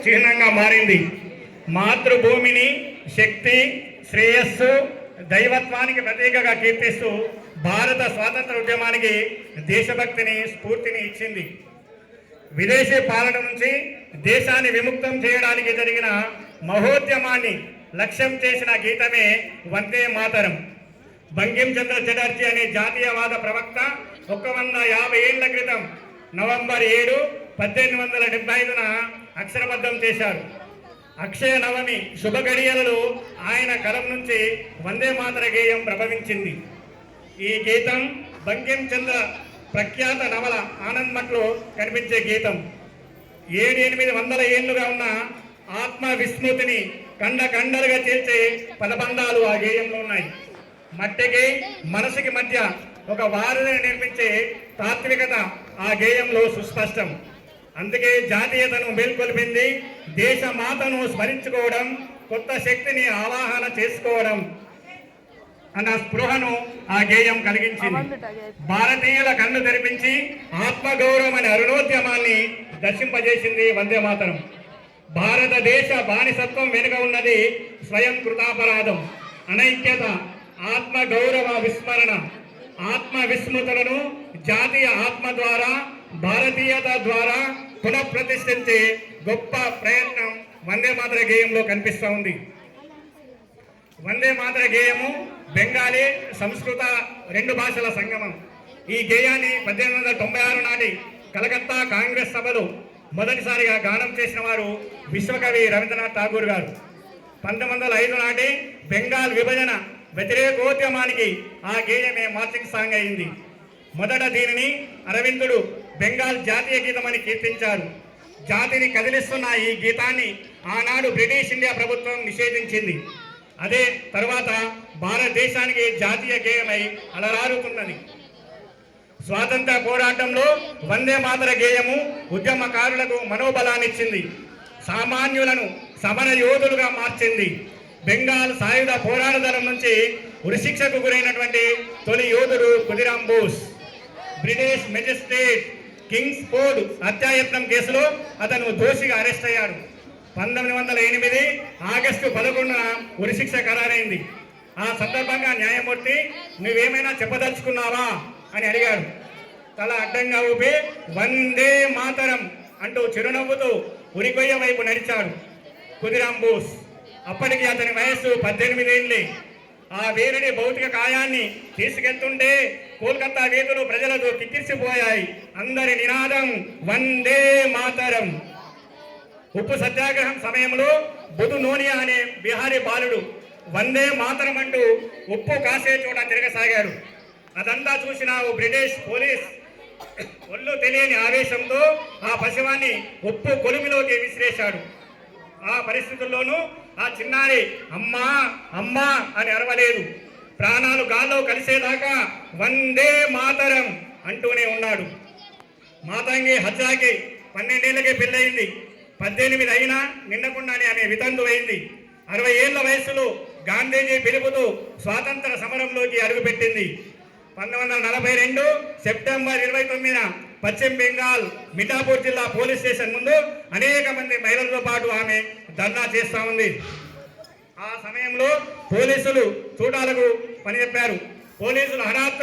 చిహ్నంగా మారింది. మాతృభూమిని శక్తి, శ్రేయస్సు, దైవత్వానికి ప్రతీకగా కీర్తిస్తూ భారత స్వాతంత్ర ఉద్యమానికి దేశభక్తిని, స్ఫూర్తిని ఇచ్చింది. విదేశీ పాలన నుంచి దేశాన్ని విముక్తం చేయడానికి జరిగిన మహోద్యమాన్ని లక్ష్యం చేసిన గీతమే వందే మాతరం. బంకిం చంద్ర చటర్జీ అనే జాతీయవాద ప్రవక్త 150 ఏళ్ల క్రితం నవంబర్ 7, 1875న అక్షరబద్ధం చేశారు. అక్షయ నవమి శుభ గడియలలో ఆయన కలం నుంచి వందే మాతర గేయం ప్రభవించింది. ఈ గీతం బంకిం చంద్ర ప్రఖ్యాత నవల ఆనందమఠ్లో కనిపించే గీతం. 700-800 ఏళ్లుగా ఉన్న ఆత్మ విస్మృతిని కండలుగా చేర్చే పదబంధాలు ఆ గేయంలో ఉన్నాయి. మట్టికి మనసుకి మధ్య ఒక వారధిని నిర్మించే తాత్వికత ఆ గేయంలో సుస్పష్టం. అందుకే జాతీయతను మేల్కొల్పింది. దేశ మాతను స్మరించుకోవడం, కొత్త శక్తిని ఆవాహన చేసుకోవడం అన్న స్పృహను ఆ గేయం కలిగించింది. భారతీయుల కన్ను తెరిపించి ఆత్మగౌరవం అనే అరుణోద్యమాన్ని దర్శింపజేసింది వందే మాతరం. భారతదేశ బానిసత్వం వెనుక ఉన్నది స్వయం కృతాపరాధం, అనైక్యత, ఆత్మగౌరవ విస్మరణ. ఆత్మ విస్మృతులను జాతీయ ఆత్మ ద్వారా, భారతీయత ద్వారా పునఃప్రతిష్ఠించే గొప్ప ప్రయత్నం వందే మాతర గేయంలో కనిపిస్తూ ఉంది. వందే మాతర గేయము బెంగాలీ, సంస్కృత 2 భాషల సంగమం. ఈ గేయాన్ని 1896 నాటి కలకత్తా కాంగ్రెస్ సభలో మొదటిసారిగా గానం చేసిన వారు విశ్వకవి రవీంద్రనాథ్ ఠాగూర్ గారు. 1905 నాటి బెంగాల్ విభజన వ్యతిరేకోద్యమానికి ఆ గేయమే మార్చింగ్ సాంగ్ అయింది. మొదట దీనిని అరవిందుడు బెంగాల్ జాతీయ గీతమని కీర్తించారు. జాతిని కదిలిస్తున్న ఈ గీతాన్ని ఆనాడు బ్రిటిష్ ఇండియా ప్రభుత్వం నిషేధించింది. అదే తరువాత భారతదేశానికి జాతీయ గేయమై అలరారుతున్నది. స్వాతంత్ర పోరాటంలో వందే మాతర గేయము ఉద్యమకారులకు మనోబలాన్నిచ్చింది. సామాన్యులను సమర యోధులుగా మార్చింది. బెంగాల్ సాయుధ పోరాట దళం నుంచి ఉరిశిక్షకు గురైనటువంటి తొలి యోధుడు Khudiram Bose. British magistrate Kingsford హత్యాయత్నం కేసులో అతను దోషిగా అరెస్ట్ అయ్యాడు. 1908 ఆగస్టు 11న ఉరిశిక్ష ఖరారైంది. ఆ సందర్భంగా న్యాయమూర్తి, నువ్వేమైనా చెప్పదలుచుకున్నావా అని అడిగాడు. తల అడ్డంగా ఊపి వందే మాతరం అంటూ చిరునవ్వుతూ ఉరికొయ్య వైపు నడిచాడు ఖుదీరామ్ బోస్. అప్పటికి అతని వయస్సు 18 ఏళ్లే. ఆ వీరుడి భౌతిక కాయాన్ని తీసుకెళ్తుంటే కోల్కతా వీధులు ప్రజలతో కిక్కిరిసిపోయాయి. అందరి నినాదం వందే మాతరం. ఉప్పు సత్యాగ్రహం సమయంలో బుధు నోనియా అనే బిహారీ బాలుడు వందే మాతరం అంటూ ఉప్పు కాసే చోట తిరగసాగాడు. అదంతా చూసిన ఓ బ్రిటిష్ పోలీస్ ఒళ్ళు తెలియని ఆవేశంతో ఆ పశువాన్ని ఉప్పు కొలిమిలోకి విసిరేశాడు. ఆ పరిస్థితుల్లోనూ ఆ చిన్నారి అమ్మా అమ్మా అని అరవలేదు. ప్రాణాలు గాల్లో కలిసేదాకా వందే మాతరం అంటూనే ఉన్నాడు. మాతంగి హత్యాకి 12 ఏళ్లకే పెళ్ళయింది. 18 అయినా నిండకుండానే ఆమె వితంతు అయింది. 60 ఏళ్ల వయసులో గాంధీజీ పిలుపుతూ స్వాతంత్ర సమరంలోకి అడుగుపెట్టింది. 1942 సెప్టెంబర్ 29న పశ్చిమ బెంగాల్ మిఠాపూర్ జిల్లా పోలీస్ స్టేషన్ ముందు అనేక మంది మహిళలతో పాటు ఆమె ధర్నా చేస్తూ ఉంది. ఆ సమయంలో పోలీసులు చూడాలకు పని చెప్పారు. పోలీసులు హఠాత్తు